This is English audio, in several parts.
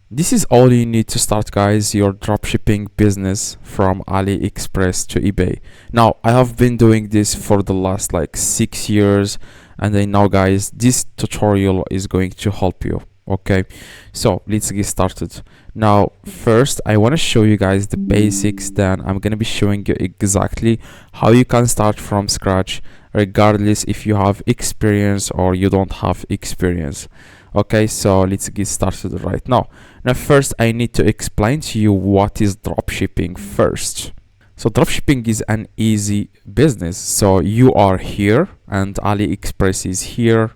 This is all you need to start, guys, your dropshipping business from AliExpress to eBay. Now, I have been doing this for the last like 6 years, and I know, guys, this tutorial is going to help you. Okay, so let's get started. Now, first, I want to show you guys the basics. Then I'm going to be showing you exactly how you can start from scratch, regardless if you have experience or you don't have experience. Okay, so let's get started right now. Now, first, I need to explain to you what is dropshipping first. So dropshipping is an easy business. So you are here and AliExpress is here,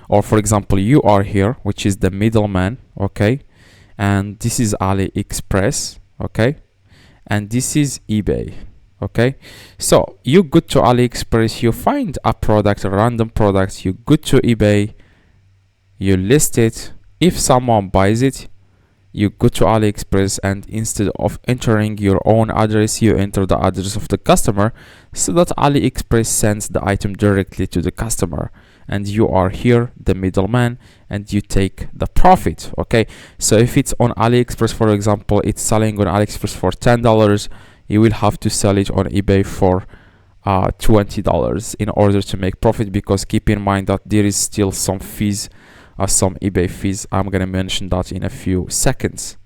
or for example, you are here, which is the middleman, okay? And this is AliExpress, okay? And this is eBay, okay? So you go to AliExpress, you find a product, a random product, you go to eBay, you list it. If someone buys it, you go to AliExpress, and instead of entering your own address, you enter the address of the customer, so that AliExpress sends the item directly to the customer, and you are here, the middleman, and you take the profit. Okay, so if it's on AliExpress, for example, it's selling on AliExpress for $10, you will have to sell it on eBay for $20 in order to make profit, because keep in mind that there is still some fees, some eBay fees. I'm gonna mention that in a few seconds.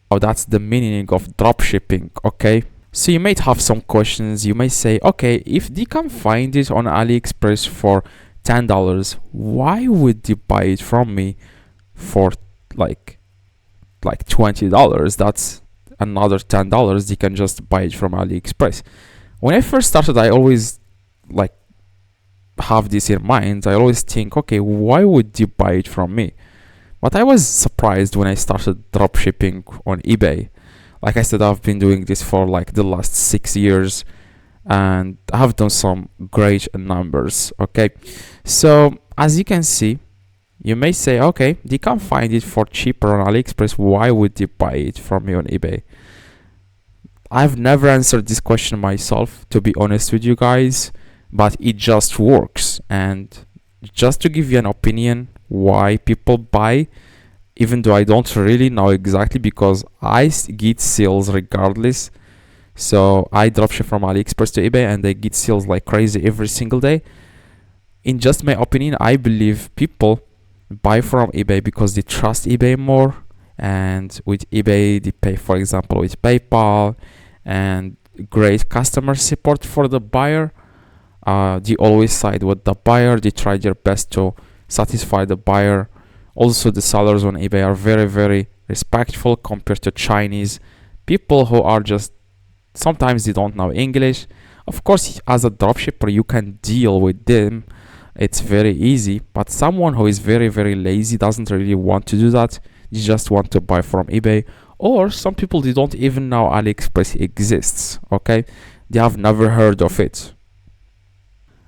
Oh, that's the meaning of drop shipping. Okay, so you might have some questions. You may say, okay, if they can find it on AliExpress for $10, why would they buy it from me for like $20? That's another $10. They can just buy it from AliExpress. When I first started, I always like have this in mind. I always think, okay, why would you buy it from me? But I was surprised when I started dropshipping on eBay. Like I said, I've been doing this for like the last 6 years, and I have done some great numbers. Okay, so as you can see, you may say, okay, they can find it for cheaper on AliExpress, why would they buy it from me on eBay? I've never answered this question myself, to be honest with you guys, but it just works. And just to give you an opinion why people buy, even though I don't really know exactly, because I get sales regardless. So I dropship from AliExpress to eBay, and I get sales like crazy every single day. In just my opinion, I believe people buy from eBay because they trust eBay more, and with eBay they pay, for example, with PayPal, and great customer support for the buyer. They always side with the buyer. They try their best to satisfy the buyer. Also, the sellers on eBay are very, very respectful compared to Chinese people who are just, sometimes they don't know English. Of course, as a dropshipper, you can deal with them. It's very easy. But someone who is very, very lazy doesn't really want to do that. They just want to buy from eBay. Or some people, they don't even know AliExpress exists. Okay, they have never heard of it.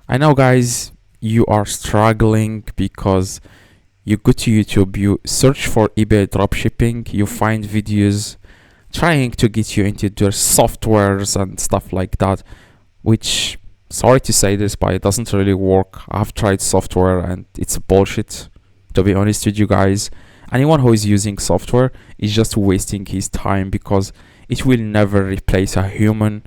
I know, guys, you are struggling because you go to YouTube, you search for eBay dropshipping, you find videos trying to get you into their softwares and stuff like that, which, sorry to say this, but it doesn't really work. I've tried software and it's bullshit, to be honest with you guys. Anyone who is using software is just wasting his time, because it will never replace a human.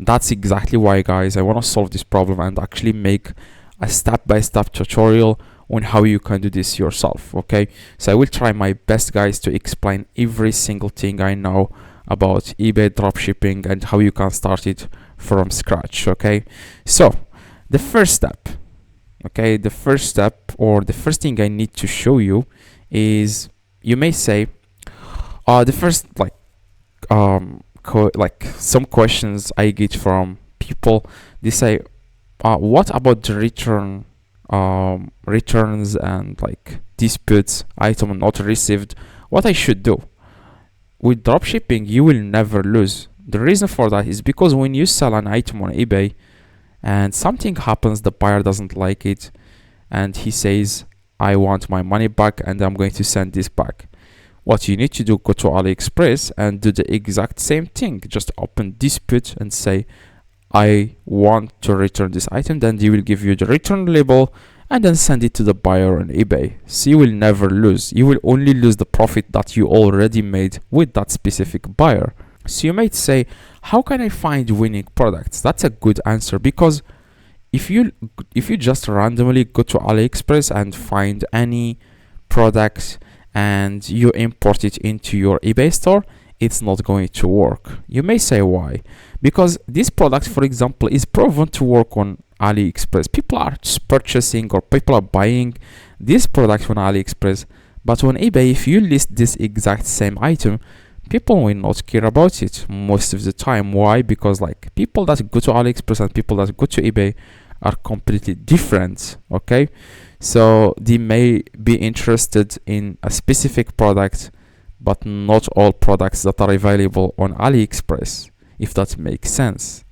That's exactly why, guys, I want to solve this problem and actually make a step-by-step tutorial on how you can do this yourself. Okay, so I will try my best, guys, to explain every single thing I know about eBay dropshipping and how you can start it from scratch. Okay, so the first step, or the first thing I need to show you is, you may say, the first some questions I get from people. They say, what about the returns and like disputes, item not received, what I should do? With dropshipping, you will never lose. The reason for that is because when you sell an item on eBay and something happens, the buyer doesn't like it, and he says, I want my money back and I'm going to send this back. What you need to do, go to AliExpress and do the exact same thing. Just open dispute and say, I want to return this item. Then they will give you the return label and then send it to the buyer on eBay. So you will never lose. You will only lose the profit that you already made with that specific buyer. So you might say, how can I find winning products? That's a good answer, because if you just randomly go to AliExpress and find any product and you import it into your eBay store, it's not going to work. You may say why? Because this product, for example, is proven to work on AliExpress. People are purchasing or people are buying this product on AliExpress, but on eBay, if you list this exact same item, people will not care about it most of the time. Why? Because like people that go to AliExpress and people that go to eBay are completely different. Okay, so they may be interested in a specific product, but not all products that are available on AliExpress, if that makes sense.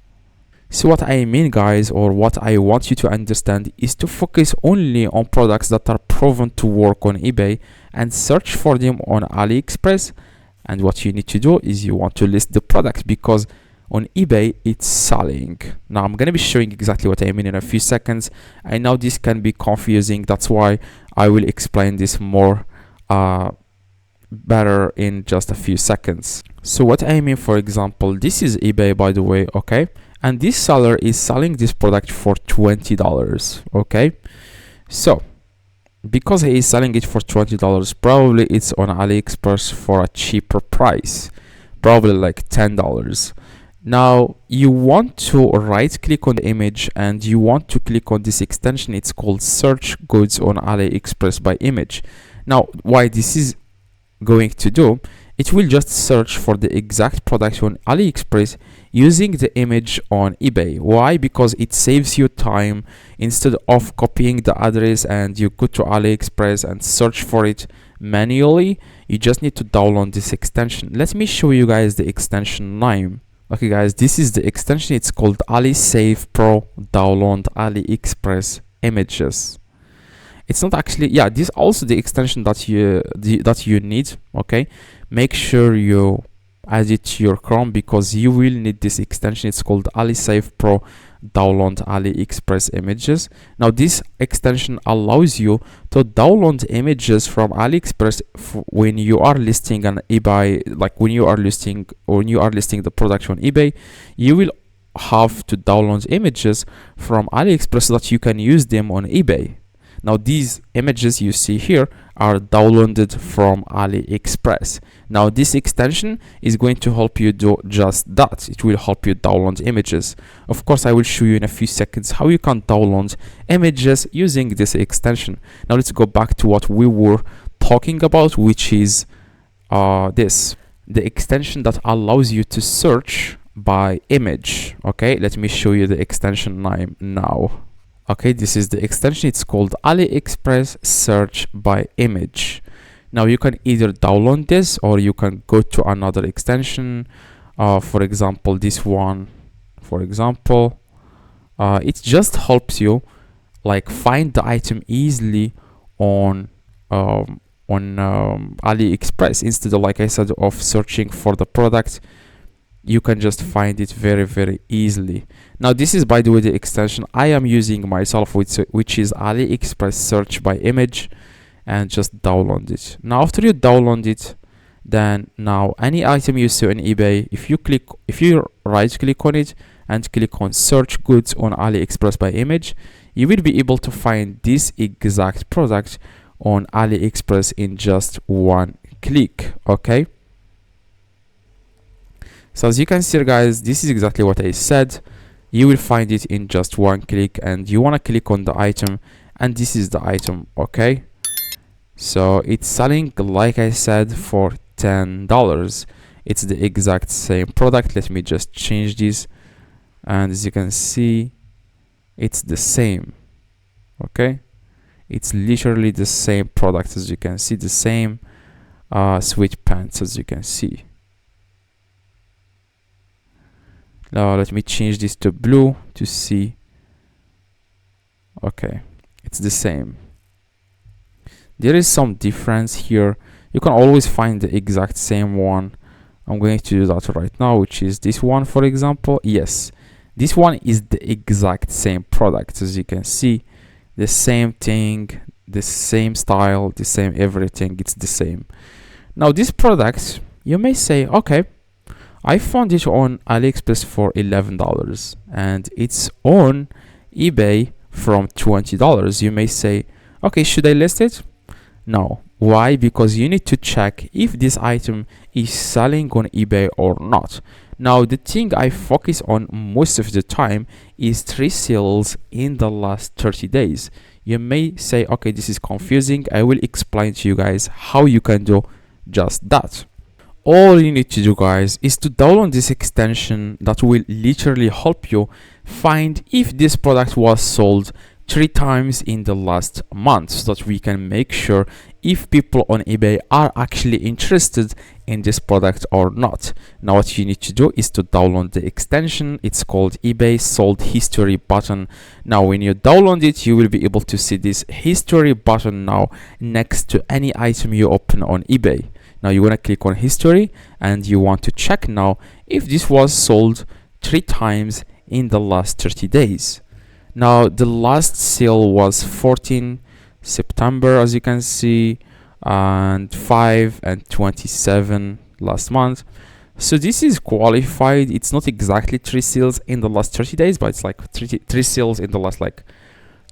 So what I mean, guys, or what I want you to understand, is to focus only on products that are proven to work on eBay and search for them on AliExpress. And what you need to do is you want to list the product, because on eBay it's selling. Now I'm going to be showing exactly what I mean in a few seconds. I know this can be confusing, that's why I will explain this more better in just a few seconds. So what I mean, for example, this is eBay, by the way, okay, and this seller is selling this product for $20. Okay, so because he is selling it for $20, probably it's on AliExpress for a cheaper price, probably like $10. Now you want to right click on the image and you want to click on this extension. It's called search goods on AliExpress by image. Now why this is going to do, it will just search for the exact product on AliExpress using the image on eBay. Why? Because it saves you time. Instead of copying the address and you go to AliExpress and search for it manually, you just need to download this extension. Let me show you guys the extension name. Okay guys, this is the extension. It's called AliSave Pro Download AliExpress Images. It's not actually, yeah, this is also the extension that you need. Okay, make sure you add it to your Chrome, because you will need this extension. It's called AliSave Pro Download AliExpress Images. Now this extension allows you to download images from AliExpress when you are listing an eBay, like when you are listing the product on eBay. You will have to download images from AliExpress so that you can use them on eBay. Now these images you see here are downloaded from AliExpress. Now this extension is going to help you do just that. It will help you download images. Of course, I will show you in a few seconds how you can download images using this extension. Now let's go back to what we were talking about, which is the extension that allows you to search by image. Okay, let me show you the extension name now. Okay, this is the extension. It's called AliExpress Search by Image. Now you can either download this or you can go to another extension. For example, this one. For example, it just helps you like find the item easily on AliExpress. Instead of, like I said, of searching for the product, you can just find it very, very easily. Now this is, by the way, the extension I am using myself, which is AliExpress Search by Image, and just download it. Now after you download it, then now any item you see on eBay, if you right click on it and click on search goods on AliExpress by image, you will be able to find this exact product on AliExpress in just one click. Okay, so as you can see, guys, this is exactly what I said. You will find it in just one click, and you want to click on the item, and this is the item. Okay, so it's selling, like I said, for $10. It's the exact same product. Let me just change this, and as you can see, it's the same. Okay, it's literally the same product. As you can see, the same sweatpants, as you can see. Now let me change this to blue to see. Okay, it's the same. There is some difference here. You can always find the exact same one. I'm going to do that right now, which is this one, for example. Yes, this one is the exact same product. As you can see, the same thing, the same style, the same everything, it's the same. Now this product, you may say, okay, I found it on AliExpress for $11 and it's on eBay from $20. You may say, okay, should I list it? No. Why? Because you need to check if this item is selling on eBay or not. Now the thing I focus on most of the time is 3 sales in the last 30 days. You may say, okay, this is confusing. I will explain to you guys how you can do just that. All you need to do, guys, is to download this extension that will literally help you find if this product was sold 3 times in the last month, so that we can make sure if people on eBay are actually interested in this product or not. Now what you need to do is to download the extension. It's called eBay Sold History button. Now when you download it, you will be able to see this history button now next to any item you open on eBay. Now you want to click on history and you want to check now if this was sold 3 times in the last 30 days. Now the last sale was 14 September, as you can see, and 5 and 27 last month. So this is qualified. It's not exactly 3 sales in the last 30 days, but it's like 3 sales in the last like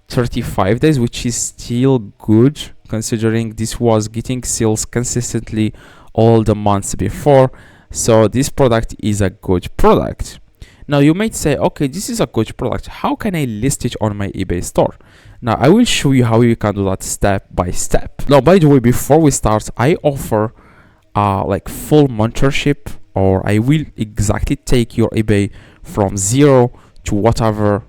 35 days, which is still good considering this was getting sales consistently all the months before. So this product is a good product. Now you might say, okay, this is a good product, how can I list it on my eBay store? Now I will show you how you can do that step by step. Now by the way, before we start, I offer like full mentorship, or I will exactly take your eBay from 0 to whatever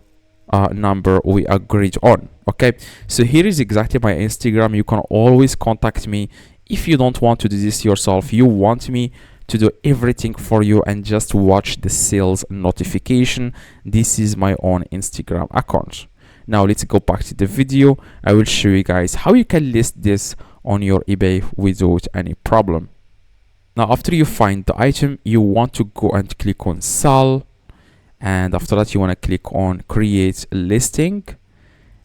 number we agreed on. Okay, so here is exactly my Instagram. You can always contact me if you don't want to do this yourself. You want me to do everything for you and just watch the sales notification. This is my own Instagram account. Now let's go back to the video. I will show you guys how you can list this on your eBay without any problem. Now after you find the item, you want to go and click on sell, and after that you want to click on create listing.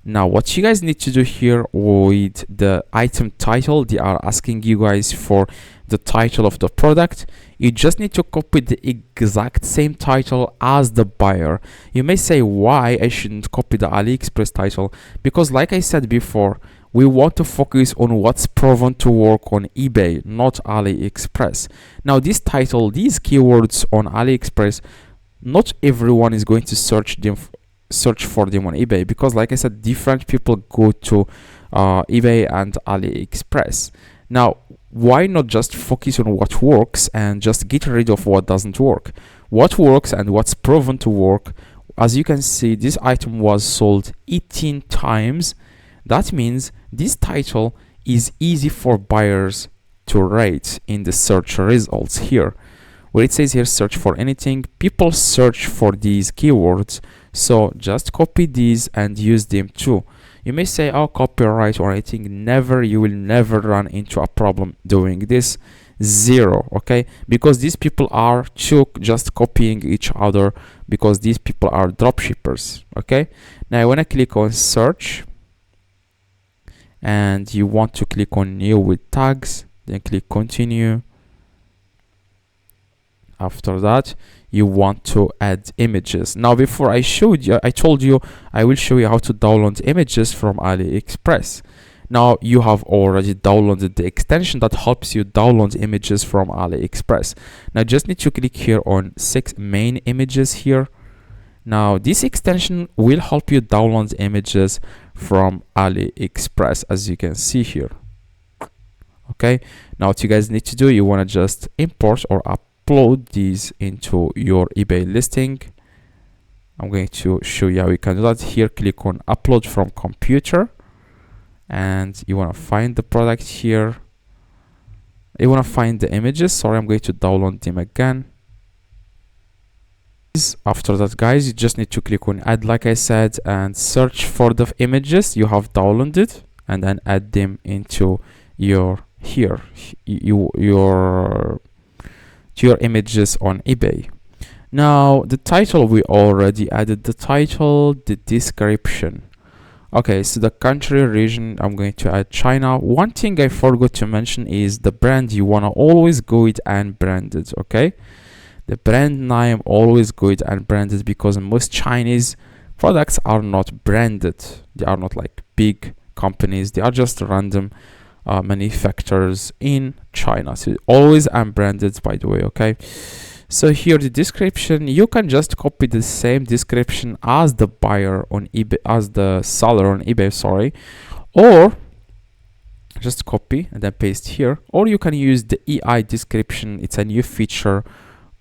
Now what you guys need to do here with the item title, they are asking you guys for the title of the product. You just need to copy the exact same title as the buyer. You may say, why I shouldn't copy the AliExpress title? Because like I said before, we want to focus on what's proven to work on eBay, not AliExpress. Now this title, these keywords on AliExpress, not everyone is going to search for them on eBay, because like I said, different people go to eBay and AliExpress. Now why not just focus on what works and just get rid of what doesn't work? What works and what's proven to work. As you can see, this item was sold 18 times. That means this title is easy for buyers to rate in the search results here. Where it says here search for anything, people search for these keywords, so just copy these and use them too. You may say, oh, copyright or anything. Never, you will never run into a problem doing this. 0, okay? Because these people are just copying each other, because these people are dropshippers, okay? Now I want to click on search, and you want to click on new with tags, then click continue. After that, you want to add images. Now before I told you I will show you how to download images from AliExpress. Now you have already downloaded the extension that helps you download images from AliExpress. Now just need to click here on 6 main images here. Now this extension will help you download images from AliExpress, as you can see here. Okay, now what you guys need to do, you want to just import or upload these into your eBay listing. I'm going to show you how you can do that. Here click on upload from computer, and you want to find the product here. You want to find the images. Sorry, I'm going to download them again. After that, guys, you just need to click on add, like I said, and search for the images you have downloaded and then add them into your your images on eBay. Now the title, we already added the title, the description. Okay, so the country region, I'm going to add China. One thing I forgot to mention is the brand. You want to always go it and branded. Okay, the brand name always go it and branded, because most Chinese products are not branded. They are not like big companies, they are just random manufacturers in China. So always unbranded, by the way. Okay, so here the description, you can just copy the same description as the buyer on eBay, as the seller on eBay, sorry, or just copy and then paste here, or you can use the EI description. It's a new feature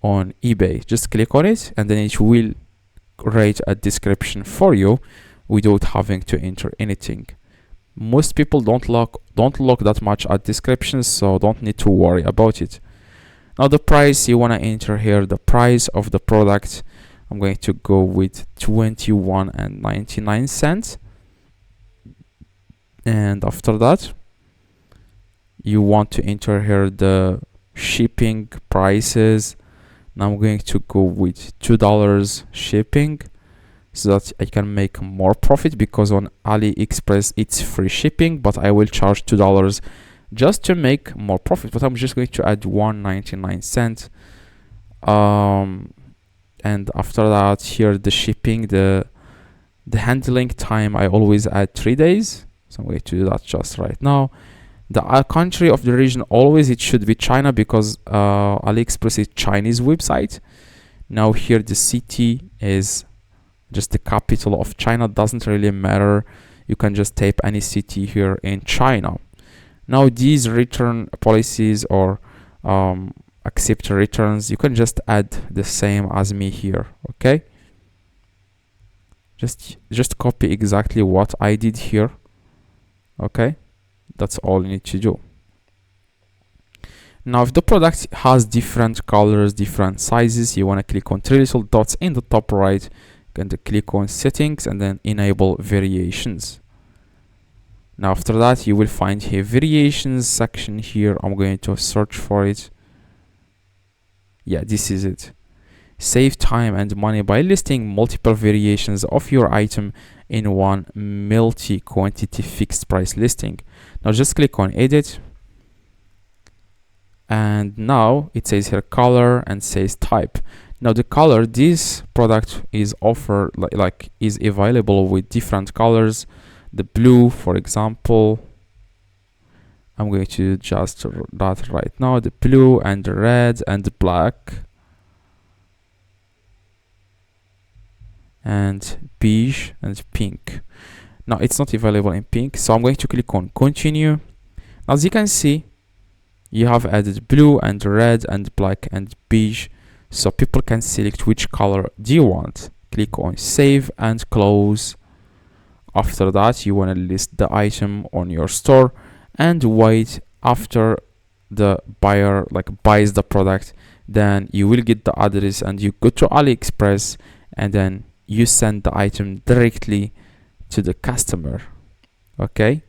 on eBay. Just click on it and then it will create a description for you without having to enter anything. Most people don't look that much at descriptions, so don't need to worry about it. Now the price, you want to enter here the price of the product. I'm going to go with 21.99, and after that you want to enter here the shipping prices. Now I'm going to go with $2 shipping, so that I can make more profit, because on AliExpress it's free shipping, but I will charge $2 just to make more profit. But I'm just going to add 1.99. And after that, here the shipping, the handling time, I always add 3 days, so I'm going to do that just right now. The country of the region, always it should be China, because AliExpress is Chinese website. Now here the city is just the capital of China, doesn't really matter. You can just type any city here in China. Now these return policies or accept returns, you can just add the same as me here. Okay, just copy exactly what I did here. Okay, that's all you need to do. Now if the product has different colors, different sizes, you want to click on three little dots in the top right, going to click on settings and then enable variations. Now after that you will find here variations section here. I'm going to search for it. Yeah, this is it. Save time and money by listing multiple variations of your item in one multi-quantity fixed price listing. Now just click on edit, and now it says here color and says type. Now the color, this product is offered like is available with different colors. The blue, for example, I'm going to just that right now, the blue and the red and the black and beige and pink. Now it's not available in pink, so I'm going to click on continue. As you can see, you have added blue and red and black and beige, so people can select which color do you want. Click on save and close. After that you want to list the item on your store and wait after the buyer buys the product. Then you will get the address and you go to AliExpress and then you send the item directly to the customer. Okay,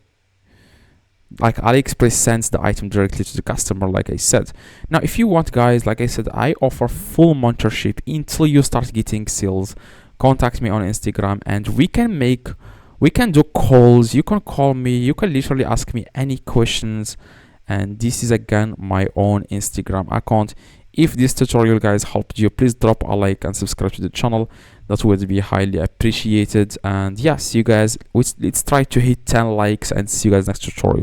like AliExpress sends the item directly to the customer, like I said. Now if you want, guys, like I said, I offer full mentorship until you start getting sales. Contact me on Instagram and we can do calls. You can call me, you can literally ask me any questions, and this is again my own Instagram account. If this tutorial, guys, helped you, please drop a like and subscribe to the channel. That would be highly appreciated. And yes, you guys, let's try to hit 10 likes, and see you guys next tutorial.